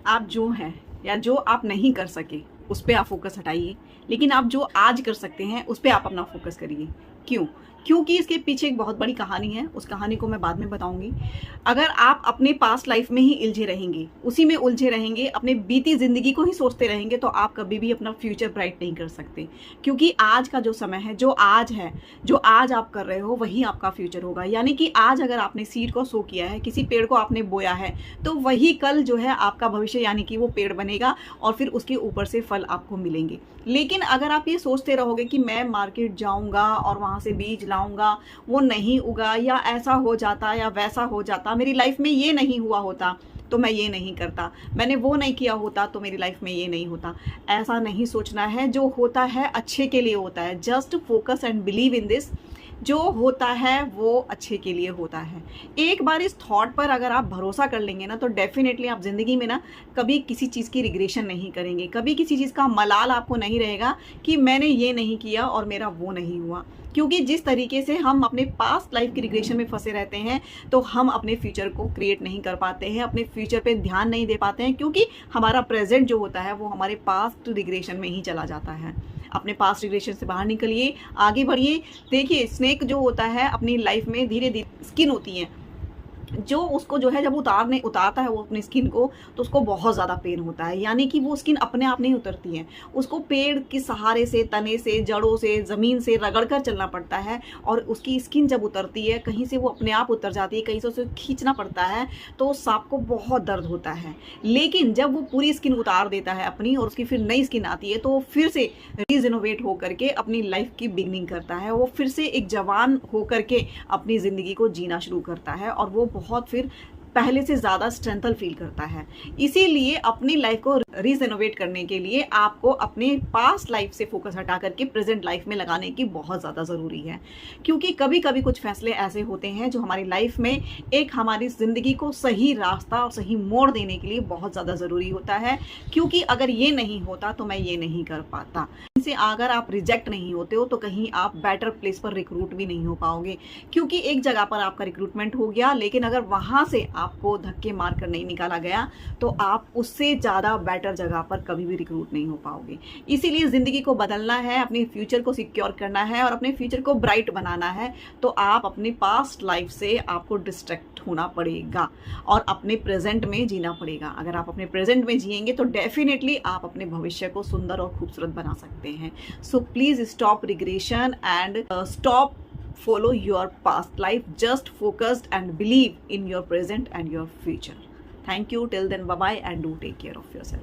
आप जो हैं या जो आप नहीं कर सके उस पे आप फोकस हटाइए, लेकिन आप जो आज कर सकते हैं उस पे आप अपना फोकस करिए। क्यों? क्योंकि इसके पीछे एक बहुत बड़ी कहानी है, उस कहानी को मैं बाद में बताऊंगी। अगर आप अपने पास्ट लाइफ में ही उलझे रहेंगे, उसी में उलझे रहेंगे, अपने बीती जिंदगी को ही सोचते रहेंगे, तो आप कभी भी अपना फ्यूचर ब्राइट नहीं कर सकते। क्योंकि आज का जो समय है, जो आज है, जो आज आप कर रहे हो, वही आपका फ्यूचर होगा। यानी कि आज अगर आपने सीड को सो किया है, किसी पेड़ को आपने बोया है, तो वही कल जो है आपका भविष्य, यानी कि वो पेड़ बनेगा और फिर उसके ऊपर से फल आपको मिलेंगे। लेकिन अगर आप ये सोचते रहोगे कि मैं मार्केट जाऊंगा और वहां से बीज लाऊंगा, वो नहीं उगा, या ऐसा हो जाता या वैसा हो जाता, मेरी लाइफ में ये नहीं हुआ होता तो मैं ये नहीं करता, मैंने वो नहीं किया होता तो मेरी लाइफ में ये नहीं होता, ऐसा नहीं सोचना है। जो होता है अच्छे के लिए होता है। Just focus and believe in this. जो होता है वो अच्छे के लिए होता है। एक बार इस थॉट पर अगर आप भरोसा कर लेंगे ना, तो डेफिनेटली आप जिंदगी में ना कभी किसी चीज़ की रिग्रेशन नहीं करेंगे, कभी किसी चीज़ का मलाल आपको नहीं रहेगा कि मैंने ये नहीं किया और मेरा वो नहीं हुआ। क्योंकि जिस तरीके से हम अपने पास्ट लाइफ की रिग्रेशन में फंसे रहते हैं, तो हम अपने फ्यूचर को क्रिएट नहीं कर पाते हैं, अपने फ्यूचर पे ध्यान नहीं दे पाते हैं, क्योंकि हमारा प्रेजेंट जो होता है वो हमारे पास्ट रिग्रेशन में ही चला जाता है। अपने पास्ट रिग्रेशन से बाहर निकलिए, आगे बढ़िए। देखिए, स्नेक जो होता है अपनी लाइफ में धीरे धीरे स्किन होती है, जो उसको जो है जब उतारता है वो अपनी स्किन को, तो उसको बहुत ज़्यादा पेन होता है। यानी कि वो स्किन अपने आप नहीं उतरती है, उसको पेड़ के सहारे से, तने से, जड़ों से, ज़मीन से रगड़ कर चलना पड़ता है। और उसकी स्किन जब उतरती है, कहीं से वो अपने आप उतर जाती है, कहीं से उसे खींचना पड़ता है, तो उस सांप को बहुत दर्द होता है। लेकिन जब वो पूरी स्किन उतार देता है अपनी, और उसकी फिर नई स्किन आती है, तो वो फिर से रीजनोवेट होकर के अपनी लाइफ की बिगनिंग करता है। वो फिर से एक जवान होकर के अपनी ज़िंदगी को जीना शुरू करता है, और वो बहुत फिर पहले से ज़्यादा स्ट्रेंथल फील करता है। इसीलिए अपनी लाइफ को रीजेनोवेट करने के लिए आपको अपने पास्ट लाइफ से फोकस हटा करके प्रेजेंट लाइफ में लगाने की बहुत ज़्यादा ज़रूरी है। क्योंकि कभी कभी कुछ फैसले ऐसे होते हैं जो हमारी लाइफ में एक हमारी ज़िंदगी को सही रास्ता और सही मोड़ देने के लिए बहुत ज़्यादा ज़रूरी होता है। क्योंकि अगर ये नहीं होता तो मैं ये नहीं कर पाता। इनसे अगर आप रिजेक्ट नहीं होते हो, तो कहीं आप बेटर प्लेस पर रिक्रूट भी नहीं हो पाओगे। क्योंकि एक जगह पर आपका रिक्रूटमेंट हो गया, लेकिन अगर वहाँ से आपको धक्के मार कर नहीं निकाला गया, तो आप उससे ज़्यादा बेटर जगह पर कभी भी रिक्रूट नहीं हो पाओगे। इसीलिए ज़िंदगी को बदलना है, अपने फ्यूचर को सिक्योर करना है और अपने फ्यूचर को ब्राइट बनाना है, तो आप अपने पास्ट लाइफ से आपको डिस्ट्रैक्ट होना पड़ेगा और अपने प्रेजेंट में जीना पड़ेगा। अगर आप अपने प्रेजेंट में जिएंगे तो डेफिनेटली आप अपने भविष्य को सुंदर और खूबसूरत बना सकते हैं। So please stop regression and stop follow your past life. Just focused and believe in your present and your future. Thank you. Till then, bye bye, and do take care of yourself.